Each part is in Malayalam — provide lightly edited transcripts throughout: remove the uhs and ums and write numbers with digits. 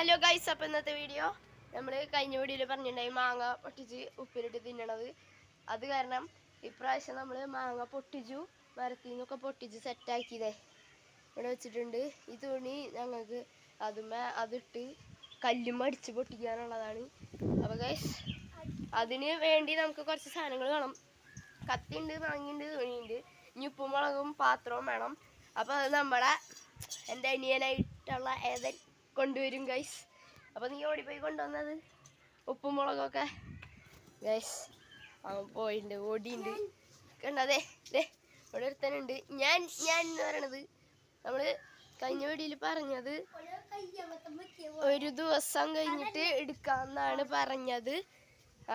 ഹലോ ഗൈസ്, അപ്പം ഇന്നത്തെ വീഡിയോ നമ്മൾ കഴിഞ്ഞ വീഡിയോയിൽ പറഞ്ഞിട്ടുണ്ടായി മാങ്ങ പൊട്ടിച്ച് ഉപ്പിലിട്ട് തിന്നണത്. അത് കാരണം ഇപ്രാവശ്യം നമ്മൾ മാങ്ങ പൊട്ടിച്ചു, മരത്തിൽ നിന്നൊക്കെ പൊട്ടിച്ച് സെറ്റാക്കിയതേ ഇവിടെ വെച്ചിട്ടുണ്ട്. ഈ തുണി ഞങ്ങൾക്ക് അതിട്ട് കല്ലും അടിച്ച് പൊട്ടിക്കാനുള്ളതാണ്. അപ്പോൾ ഗൈസ് അതിന് വേണ്ടി നമുക്ക് കുറച്ച് സാധനങ്ങൾ വേണം. കത്തിയുണ്ട്, മാങ്ങയുണ്ട്, തുണിയുണ്ട്, ഇനി ഉപ്പും മുളകും പാത്രവും വേണം. അപ്പോൾ അത് എൻ്റെ അനിയനായിട്ടുള്ള ഏതൻ കൊണ്ടുവരും ഗൈസ്. അപ്പോൾ നീ ഓടിപ്പോയി കൊണ്ടുവന്നത് ഉപ്പും മുളകൊക്കെ ഗൈസ്. അവൻ പോയിട്ടുണ്ട്, ഓടിയുണ്ട് കണ്ടതേ. ഇവിടെ ഒരുത്തനുണ്ട്. ഞാൻ എന്ന് പറയണത് നമ്മൾ കഴിഞ്ഞ വീഡിയോയിൽ പറഞ്ഞത് ഒരു ദിവസം കഴിഞ്ഞിട്ട് എടുക്കാമെന്നാണ് പറഞ്ഞത്.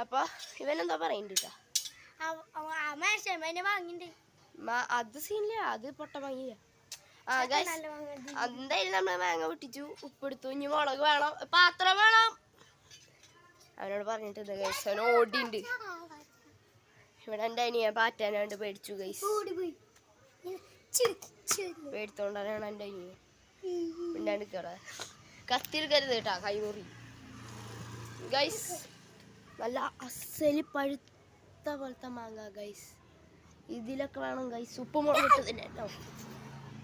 അപ്പോൾ ഇവനെന്താ പറയുന്നുണ്ട് കേട്ടോ, അത് സീനില്ല, അത് പൊട്ട വാങ്ങിയ. എന്തായാലും നമ്മൾ മാങ്ങ പൊട്ടിച്ചു, ഉപ്പെടുത്തു, ഇനി മുളക് വേണം, പാത്രം വേണം. അവനോട് പറഞ്ഞിട്ടുണ്ട് ഗൈസ്. അവൻ ഓടിയുണ്ട്. ഇവിടെ എൻ്റെ അനിയൻ പാറ്റാനാണ്ട് പേടിച്ചു ഗൈസ്. പേടിത്തോണ്ടാണ് എൻ്റെ അനിയൻ പിന്നാണ്ട് കേടാ. കത്തിൽ കരുത് കേട്ടാ, കൈമുറി ഗൈസ്. നല്ല അസല് പഴുത്ത പോലത്തെ മാങ്ങ ഗൈസ്. ഇതിലൊക്കെ വേണം ഗൈസ് ഉപ്പ് മുളക് ഇട്ടതിൻ്റെ കേട്ടോ.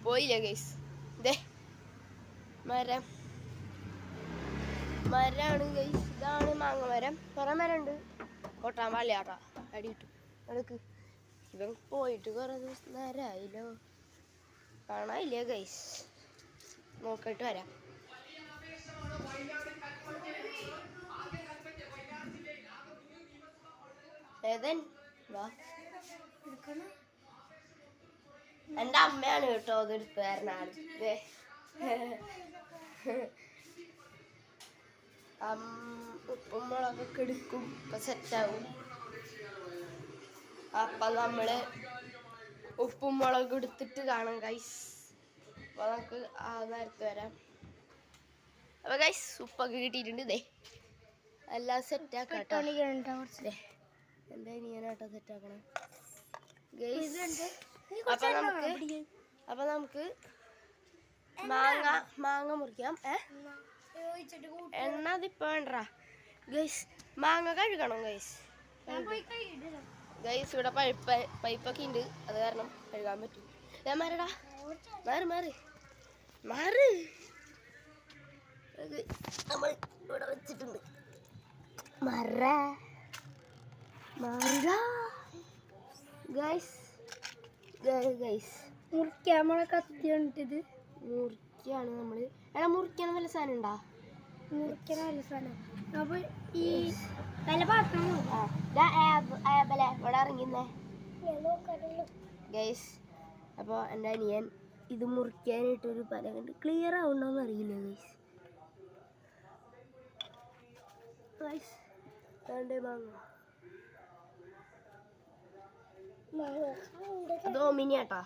പോയില്ലേ ഗൈസ്. ഇതേ മരമാണ് ഗൈസ്. ഇതാണ് മാങ്ങ മരം. കുറേ മരമുണ്ട്. കൊട്ടാൻ പാടില്ലാട്ടാ, അടിയിട്ടു എടുക്ക്. ഇവൻ പോയിട്ട് കുറേ ദിവസം നേരമായില്ലോ, കാണാനില്ലേ ഗൈസ്. നോക്കിയിട്ട് വരാം. ഏതൻ വാ. എൻ്റെ അമ്മയാണ് കേട്ടോ അത് എടുത്തു തരണാണ്. ഉപ്പും മുളകൊക്കെ എടുക്കും, ഇപ്പം സെറ്റാവും. അപ്പം നമ്മൾ ഉപ്പും മുളക് എടുത്തിട്ട് കാണാം ഗൈസ്. അപ്പോൾ നമുക്ക് ആ നേരത്ത് വരാം. അപ്പോൾ ഗൈസ് ഉപ്പൊക്കെ കിട്ടിയിട്ടുണ്ട്. ഇതേ എല്ലാം സെറ്റാക്കാം കേട്ടോ. എന്താ ഇനിയാനാട്ടോ സെറ്റാക്കണം ഗൈസ്. അപ്പം നമുക്ക് മാങ്ങ മുറിക്കാം. എണ്ണ അതിപ്പോൾ വേണ്ട ഗൈസ്. മാങ്ങ കഴുകണം ഗൈസ്. ഗൈസ് ഇവിടെ പൈപ്പൊക്കെ ഉണ്ട്, അത് കാരണം കഴുകാൻ പറ്റും. ഞാൻ മാറടാ, മാറി നമ്മൾ ഇവിടെ വെച്ചിട്ടുണ്ട്. മുറിക്കാൻ നമ്മളെ കത്തി കണ്ടിട്ട് മുറിക്കാണ് നമ്മൾ. എടാ മുറിക്കാൻ വല്ല സാധനം ഉണ്ടാ? മുറിക്കാൻ വല്ല സാധനം. അപ്പൊ ഈ ഇവിടെ ഇറങ്ങിന്നേ ഗൈസ്. അപ്പോൾ എൻ്റെ അനിയൻ ഇത് മുറിക്കാനായിട്ടൊരു പല കണ്ട് ക്ലിയർ ആവുണ്ടോന്ന് അറിയില്ല ഗൈസ്. അത് ഓമിനിയാട്ടാ,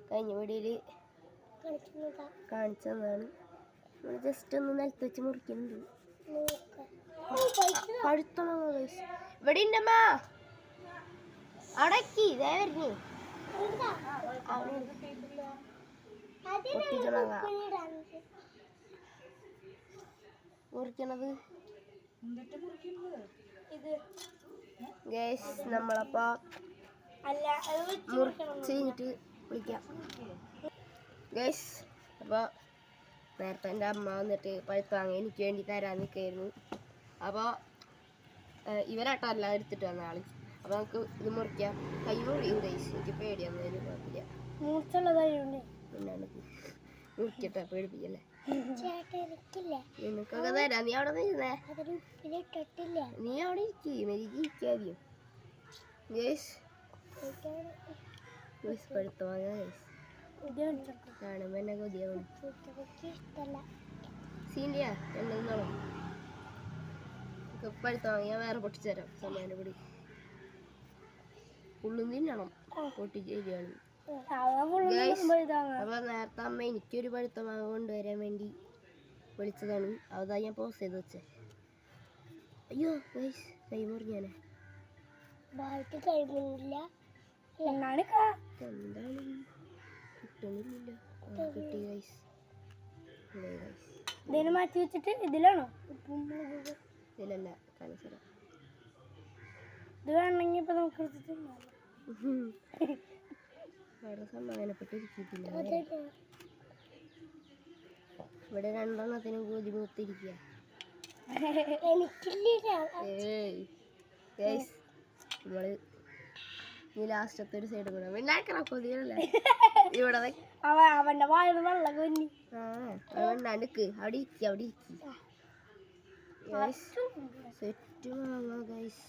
കഴിഞ്ഞ വീഡിയോയിൽ കാണിച്ചു തന്നതാണ്. നമ്മൾ ജസ്റ്റ് ഒന്ന് നിലത്ത് വെച്ച് മുറിക്കുന്നുണ്ട്. പഴുത്ത മാങ്ങ ഗൈസ്. ഇവിടെ ഉണ്ടമ്മ അടക്കി ഇതേ വരുന്നേ പൊട്ടിച്ച മാങ്ങ മുറിക്കണത് ഗൈസ്. നമ്മളപ്പോ മുറിച്ച് കഴിഞ്ഞിട്ട് വിളിക്കാം ഗൈസ്. അപ്പോൾ നേരത്തെ എൻ്റെ അമ്മ വന്നിട്ട് പഴുത്ത മാങ്ങ എനിക്ക് വേണ്ടി തരാൻ നിൽക്കായിരുന്നു. അപ്പോൾ ഇവരാട്ടോ എല്ലാം എടുത്തിട്ട് വന്ന ആള്. അപ്പോൾ നമുക്ക് ഇത് മുറിക്കാം. കൈ മുറിയും ഗൈസ്, എനിക്ക് പേടിയാവുന്നതിന് കുഴപ്പമില്ല. മുറിക്കട്ടെ, പേടിപ്പിക്കല്ലേ. നിനക്കൊക്കെ തരാം. നീ അവിടെ നിന്നേ, നീ അവിടെ ഇരിക്കാതിയോ ഗൈസ്. പഴുത്ത മാങ്ങ ഗൈസ് കാണുമ്പോ എന്നെ കൊതിയാവും. സീനിയ എന്നോളൂ പഴുത്ത മാങ്ങ ഞാൻ വേറെ പൊട്ടിച്ചു തരാം. സമയം കൂടി ഉള്ളും തിന്നണം, പൊട്ടിച്ച് ശരിയാണ്. അപ്പൊ നേരത്തെ അമ്മ എനിക്കൊരു പഴുത്ത മാങ്ങ കൊണ്ടുവരാൻ വേണ്ടി വിളിച്ചതാണ്. അതാ ഞാൻ പോസ് ചെയ്ത് വെച്ചേ. അയ്യോ ഗൈസ്, കൈ മുറിഞ്ഞാനെ. എന്താണ് കിട്ടുന്നില്ല. കിട്ടി ഗൈസ്. ഇതിന് മാറ്റി വെച്ചിട്ട് ഇതിലാണോ ഇതിലല്ല കാണിച്ചത്. ഇത് വേണമെങ്കിൽ ഇപ്പൊ നമുക്ക് അവിടെ സമാധാനപ്പെട്ടിരിക്കില്ല. ഇവിടെ രണ്ടെണ്ണത്തിനും കൂതി മൂത്തിരിക്കുക. നമ്മള് ഈ ലാസ്റ്റത്തെ ഒരു സൈഡ് കൂടെ കൊതിയല്ലേ ഇവിടെ അവന്റെ വായ വെള്ളം കൊന്നി അടുക്ക് അവിടെ ഇരിക്കി അവിടെ ഇരിക്കി. സെറ്റ് മാങ്ങ ഗൈസ്,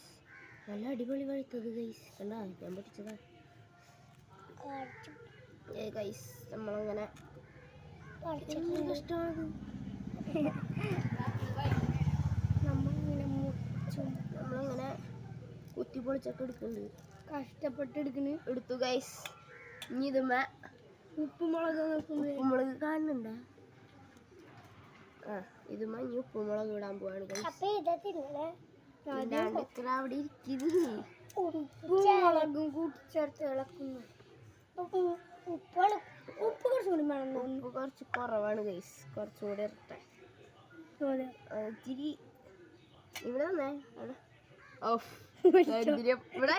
നല്ല അടിപൊളി വഴുത്തത് ഗൈസ്. കണ്ടാ ഞാൻ പൊട്ടിച്ചതാ ഗൈസ്. നമ്മളങ്ങനെ ഇഷ്ടമാണ്. നമ്മളിങ്ങനെ കുത്തി പൊളിച്ചൊക്കെ എടുക്കുന്നുണ്ട്, കഷ്ടപ്പെട്ട് എടുത്തു ഗൈസ്. ഇനി ഇതുമ്മ ഉപ്പുമുളക് കാണുന്നുണ്ടോ? ഇതുമ്മ ഇനി ഉപ്പുമുളക് ഇടാൻ പോവാണ് ഗൈസ്. അവിടെ ഇരിക്കുന്നു. ഉപ്പുമുളകും കൂട്ടിച്ചേർത്ത് ഇളക്കുന്നു. ഉപ്പ് കുറച്ചുകൂടി വേണം. ഉപ്പ് കുറച്ച് കുറവാണ് ഗൈസ്, കുറച്ചുകൂടി ഇരട്ടെ. ഇത്തിരി ഇവിടെ വന്നേ ഇവിടെ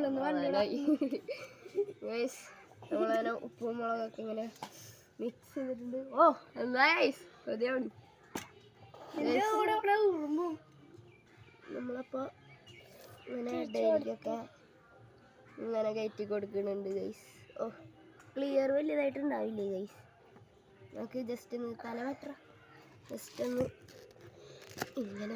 നമ്മളങ്ങനെ ഉപ്പും മുളകൊക്കെ ഇങ്ങനെ മിക്സ് ചെയ്തിട്ടുണ്ട്. ഓ നൈസ്. നമ്മളപ്പോ ഇങ്ങനെ ഡെയിലിയൊക്കെ ഇങ്ങനെ കയറ്റി കൊടുക്കുന്നുണ്ട് ഗൈസ്. ഓ ക്ലിയർ വലിയതായിട്ടുണ്ടാവില്ലേ ഗൈസ്? നമുക്ക് ജസ്റ്റ് ഒന്ന് തല വെട്ട ജസ്റ്റ് ഒന്ന് ഇങ്ങനെ